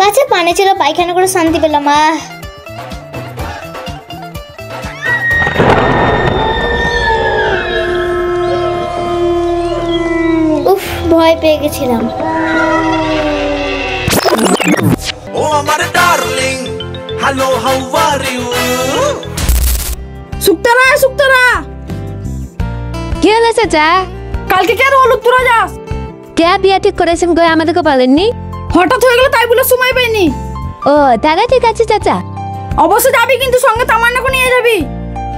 আচ্ছা পানি ছিল, পায়খানা করে শান্তি পেলাম। উফ, ভয় পেয়ে গেছিলাম। ও আমার darling, hello how are you? Shuktara কি হলো চাচা? কালকে কেন হলো তোরা যাস? কে বিয়া ঠিক করেছেন গো, আমাদেরকে বলেননি? হঠাৎ হয়ে গেল তাই বলে সময় পাইনি। ও তাহলে ঠিক আছে চাচা। অবশ্যই যাবি, কিন্তু সঙ্গে তামান্নাকে নিয়ে যাবি।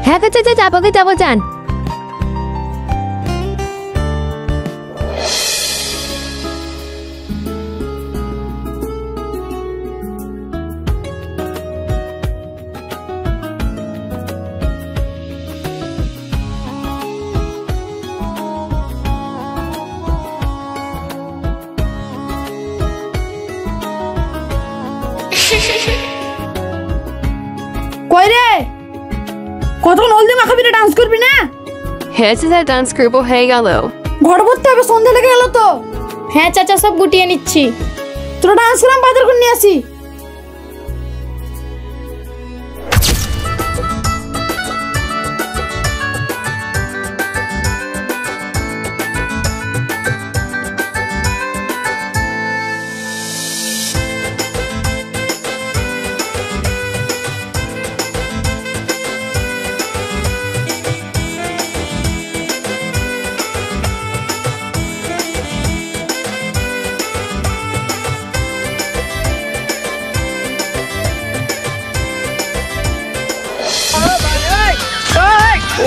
হ্যাঁ গো চাচা, যাবো যান। কই রে, কতক্ষণ হলদি মাখাবি রে? ডান্স করবি না? হ্যাঁ চাচা, ডান্স করবো, হয়ে গেল। ঘর ভরতে হবে, সন্ধ্যা লেগে গেল তো। হ্যাঁ চাচা, সব গুটিয়ে নিচ্ছি। তোরা ডান্স করাম, বাজার করে নিয়ে আসি।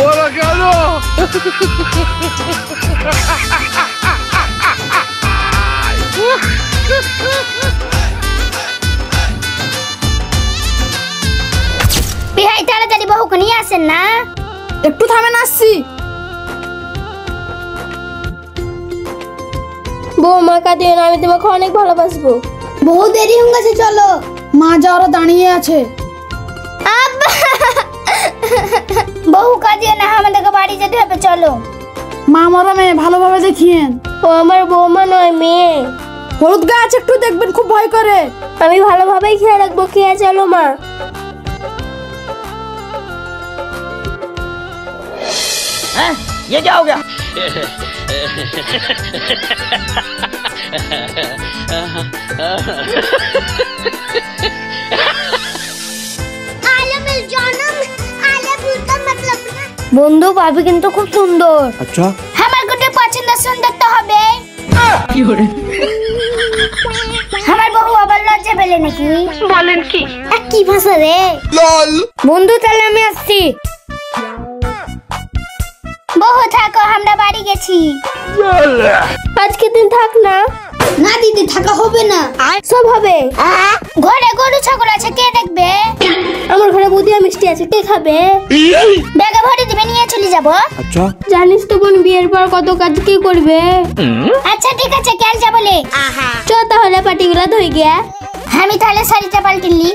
ওরা কেন? বিহাই তাড়াতাড়ি বহুকে নিয়ে আসেন না। একটু থামেন, আসছি। বৌমা কাঁদিও না, আমি তোমাকে অনেক ভালোবাসবো। বহু দেরি হয়ে গেছে, চলো। মা যাওয়ার দাঁড়িয়ে আছে। বহু কাঁদিও না, আমাদেরকে বাড়ি যেতে হবে, চলো। মা মরা মেয়ে, ভালোভাবে দেখিয়েন। ও আমার বৌমা নয়, মেয়ে। হলুদ গাছ একটু দেখবেন, খুব ভয় করে। আমি ভালোভাবেই খেয়াল রাখবো। কে চলো মা। ये क्या हो गया? বন্ধু ভাবি কিন্তু খুব সুন্দর। अच्छा, আমার কোটে পছন্দ সুন্দর তো হবে। আমার বহু আবার লজ্জা পেলে নাকি? বলেন কি? কি ভাষা রে বন্ধু, তাহলে আমি আসছি। বহু থাকো, আমরা বাড়ি গেছি। আজকে দিন থাক না। না দিদি, থাকা হবে না। সব হবে। ঘরে গরু ছাগল আছে, কে দেখবে? আমার ঘরে বুদিয়া মিষ্টি আছে, কে খাবে? ব্যাগে ভরে দিবে, নিয়ে চলে যাব। अच्छा, জানিস তো বোন, বিয়ের পর কত কাজ কে করবে। আচ্ছা ঠিক আছে, কাল যা বলে। চ তাহলে পাটিগুলা ধুই গিয়া। আমি তাহলে শাড়িটা পাল্টিলি।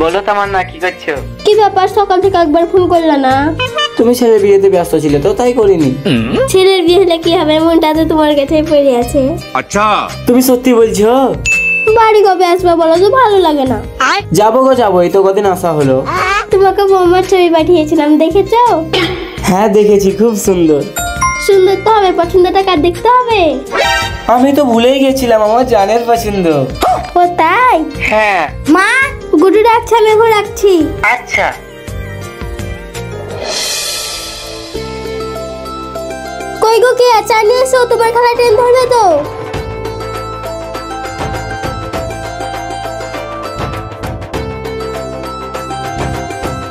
বলো তামান্না, কি করছো? কি ব্যাপার, সকাল থেকে একবার ফোন করলা না? তুমি ছেলের বিয়েতে ব্যস্ত ছিলে তো, তাই করিনি। ছেলের বিয়ে হলে কি হবে, মনটা তো তোমার কাছেই পড়ে আছে। अच्छा, তুমি সত্যি বলছো? বাড়ি কবে আসবে বলো তো, ভালো লাগে না। যাবো গো যাবো, এই তো কদিন আসা হলো। তোমাকে বৌমার ছবি পাঠিয়েছিলাম, দেখেছো? হ্যাঁ দেখেছি, খুব সুন্দর। সুন্দর তো হবে, পছন্দটা কার দেখতে হবে। আমি তো ভুলেই গেছিলাম, আমার জানের পছন্দ। ও তাই? হ্যাঁ। মা, গুডু ডাকছে, আমি এখন রাখছি। আচ্ছা। কই গো, কে চা নিয়ে এসো, তোমার খালা ট্রেন ধরবে তো।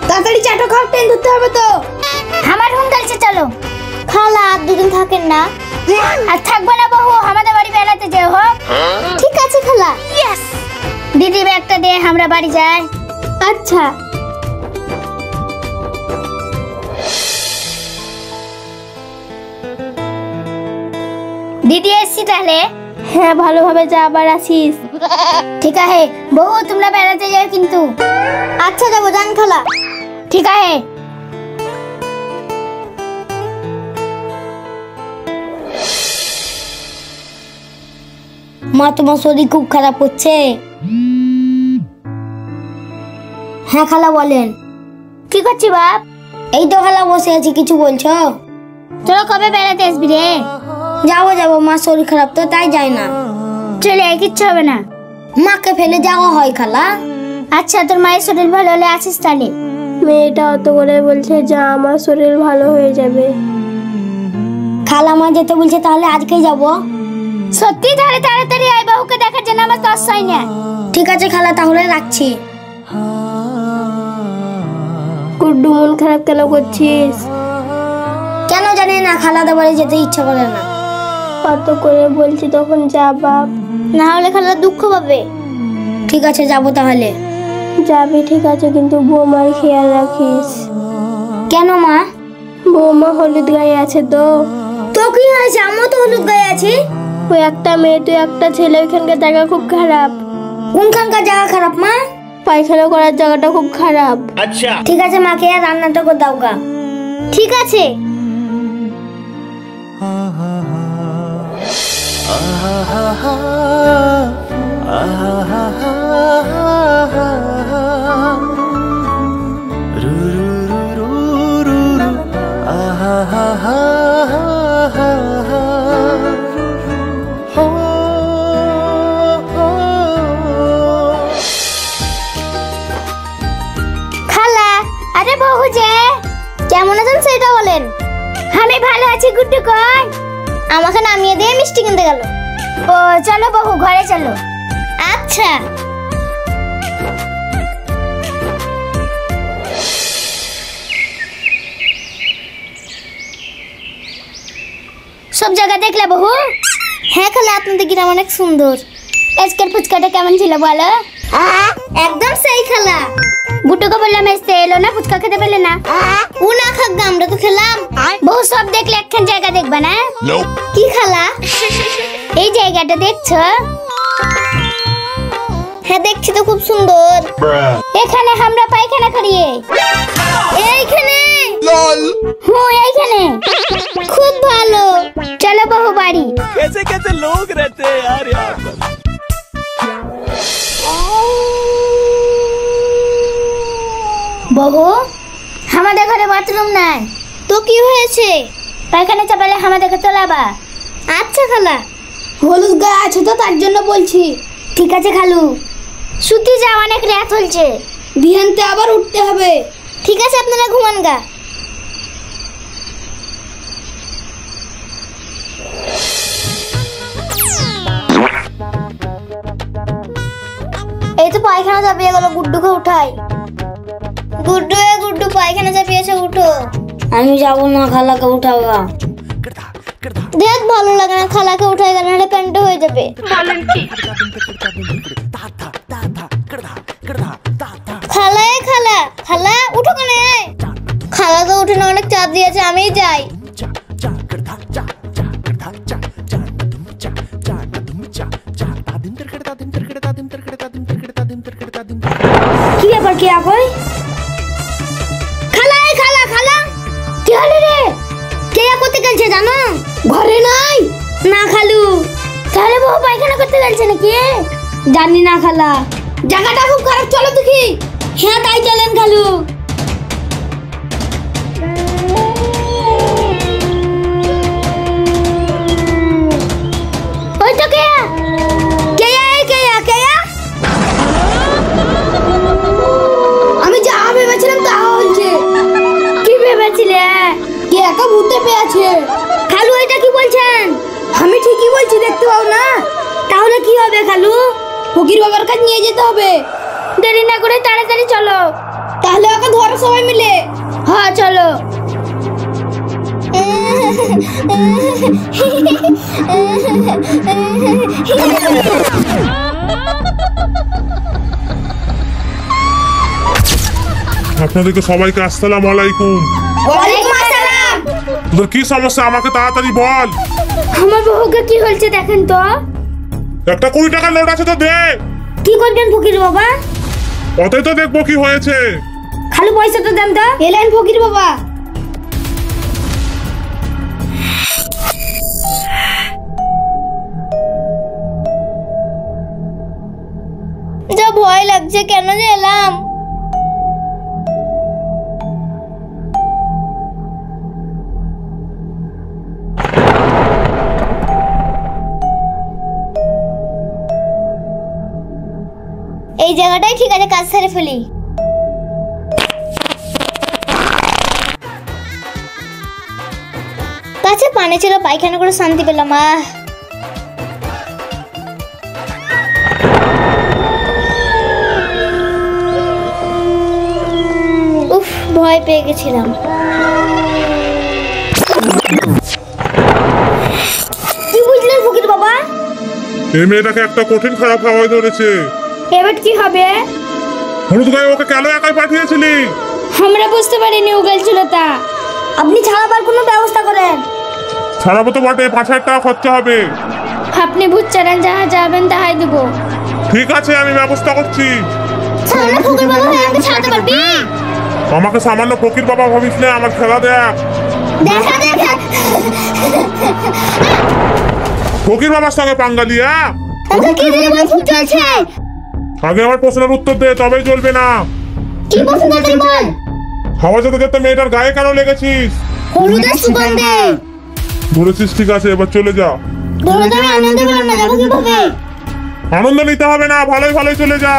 তাড়াতাড়ি চাটো খাও, ট্রেন ধরতে হবে তো। আমার রুম কালছে, চলো। খালা আর দুদিন থাকেন না? আর থাকবো না বহু, আমাদের বাড়ি বেড়াতে যাও। হোক, ঠিক আছে খালা। ইয়েস। দিদি ব্যাগটা দে, আমরা বাড়ি যাই। আচ্ছা। দিদি এসছি তাহলে। হ্যাঁ, ভালোভাবে যা, আবার আসিস। ঠিক আছে বহু, তোমরা বেড়াতে যাও কিন্তু। আচ্ছা যাবো, জান খালা। ঠিক আছে। মা তোমার শরীর খুব খারাপ হচ্ছে। হ্যাঁ খালা বলেন। কি করছি বাপ? এই তো খালা বসে আছি, কিছু বলছো? তোরা কবে বেড়াতে আসবি রে? যাবো মা শরীর খারাপ তো তাই যাই না। চলে কিচ্ছু হবে না, মাকে ফেলে যাওয়া হয় খালা। আচ্ছা তোর মায়ের শরীর ভালো হলে আসিস তাহলে। মেয়েটা অত করে বলছে যা আমার শরীর ভালো হয়ে যাবে। খালা মা যেতে বলছে তাহলে আজকেই যাব। সত্যি? তাহলে তাড়াতাড়ি আয়, বাহুকে দেখার জন্য আমার তস হয় না। ঠিক আছে খালা তাহলে রাখছি। গুড্ডু মন খারাপ কেন করছিস? কেন জানি না, খালাদের বাড়ি যেতে ইচ্ছা করে না। কত করে বলছি তখন যা বাপ। না হলে খালা দুঃখ পাবে। ঠিক আছে যাব তাহলে। যাবি ঠিক আছে, কিন্তু বৌমার খেয়াল রাখিস। কেন মা? বৌমা হলুদ গায়ে আছে তো। তো কি হয়েছে? আমিও তো হলুদ গায়ে আছি। ওই একটা মেয়ে তুই একটা ছেলে, ওইখানকার জায়গা খুব খারাপ। কোনখানকার জায়গা খারাপ মা? পায়খানা করার জায়গাটা খুব খারাপ। अच्छा ঠিক আছে মাকে আর রান্নাটা করে দাও গা। ঠিক আছে। খালা, আরে বহু যে কেমন আছেন সেটা বলেন। আমি ভালো আছি। গুড্ডু কই? আমাকে নামিয়ে দিয়ে মিষ্টি কিনতে গেল। ও চলো বহু ঘরে চলো। আচ্ছা। সব জায়গা দেখলে বহু? হ্যাঁ খালা, আপনাদের গ্রাম অনেক সুন্দর। আজকের ফুচকাটা কেমন ছিল বলো? একদম সেই খালা। গুটুকে বললাম এসে এলো না, ফুচকা খেতে পেলে না। ও না খাক, আমরা তো খেলাম। বহু সব দেখলে একখান জায়গা দেখবা না? কি খালা? এই জায়গাটা দেখছো? হ্যাঁ দেখছি তো, খুব সুন্দর। এখানে আমরা পায়খানা করি। এইখানে? হ্যাঁ এইখানে। খুব ভালো। চলো বহু বাড়ি। कैसे कैसे लोग रहते हैं यार यहाँ पर। বহু, আমাদের ঘরে বাথরুম নাই তো কি হয়েছে? পায়খানা চাপালে আমাদেরকে তোলাবা। আচ্ছা খালা। হলুদ গায়ে আছে তো তার জন্য বলছি। ঠিক আছে খালু। শুতে যা, অনেক রাত হচ্ছে। বিহানতে আবার উঠতে হবে। ঠিক আছে আপনারা ঘুমান গা। এই তো পায়খানা চাপিয়ে গেল, গুড্ডুকে উঠাই। গুড্ডু পায়খানা চাপিয়েছে, উঠো। আমি যাব না, খালাকে উঠাবা। দেখ ভালো লাগে না, খালাকে উঠাই গেল না প্যান্ট হয়ে যাবে। খালা খালা উঠো কেন? খালা তো উঠে না, অনেক চাপ দিয়েছে, আমিই যাই। কি ব্যাপার, কে কই? খালা খালা কি হলো রে? কে করতে গেছে জানো? ঘরে নাই না খালু। তাহলে বহু পায়খানা করতে গেছে নাকি? জানি না খালা, জায়গাটা খুব খারাপ। চলো দেখি। হ্যাঁ তাই চলেন খালু। ওই তো কে আমি যা ভেবেছিলাম তা হচ্ছে। কি ভেবেছিলে? কে একা ভূতে পেয়েছে। খালু এটা কি বলছেন? আমি ঠিকই বলছি, দেখতে পাও না? তাহলে কি হবে খালু? ফকির বাবার কাছে নিয়ে যেতে হবে। দেরি না করে তাড়াতাড়ি চলো। তাহলে ওকে ধরো সবাই মিলে। হ্যাঁ চলো। আপনাদেরকে সবাইকে আসসালামু আলাইকুম। ওয়ালাইকুম আসসালাম। তোদের কি সমস্যা আমাকে তাড়াতাড়ি বল। আমার বহুকে কি হয়েছে দেখেন তো। একটা 20 টাকার নোট আছে তো দে। কি করবেন ফকির বাবা? ওতেই তো দেখবো কি হয়েছে। খালু পয়সা তো দেন তো। এলেন ফকির বাবা। লাগছে, কেন যে এলাম। এই জায়গাটাই ঠিক আছে, কাজ সেরে ফেলি। কাছে পানি ছিল, পায়খানা করে শান্তি পেলাম। উফ, ভয় পেয়ে গেছিলাম। কি বুঝলেন ফকির বাবা? এই মেয়েটাকে একটা কঠিন খারাপ হাওয়ায় ধরেছে। এবার কি হবে? হলুদ গায়ে ওকে কেন একাই পাঠিয়েছিলি? আমরা বুঝতে পারিনি ও গেছিল তা। আপনি ছাড়াবার কোনো ব্যবস্থা করেন। ছাড়াবো তো বটে, 5,000 টাকা খরচা হবে। আপনি ভূত চালান, যাহা যাবেন তাহাই দেবো। ঠিক আছে, আমি ব্যবস্থা করছি। সামনে ফকির বাবা হয়ে আমাকে ছাড়তে পারবি? আমাকে সামান্য ফকির বাবা ভাবিস না, আমার খেলা দেখ। দেখা দেখা। ফকির বাবার সঙ্গে পাঙ্গা লিয়া। ওকে কি দিয়ে ভূত চলছে? আগে আমার প্রশ্নের উত্তর দে, তবেই চলবে না। কি প্রশ্ন তুই বল? হাওয়া যেতে যেতে মেয়েটার গায়ে কেন লেগেছিস? হলুদের সুগন্ধে। ধরেছিস, ঠিক আছে, এবার চলে যা। বলো তো, আনন্দ করলাম না, যাবো কিভাবে? আনন্দ নিতে হবে না, ভালোই ভালোই চলে যা।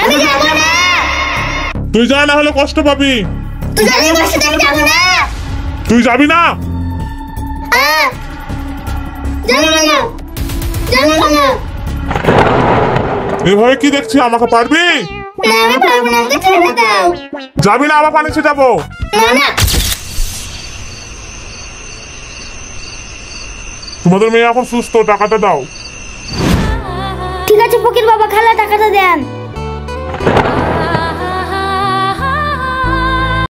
আমি যাবো না। তুই যা, না হলে কষ্ট পাবি। তুই জানি বসে আমি যাবো না। তুই যাবি না? জানি না, জানি না। এভাবে কি দেখছি, আমাকে পারবি? না, আমি পারবো না, আমাকে ছেড়ে দাও। যাবি না, আবার পানি ছিটাবো। না না। তোমাদের মেয়ে এখন সুস্থ, টাকাটা দাও। ঠিক আছে ফকির বাবা, খালা টাকাটা দেন।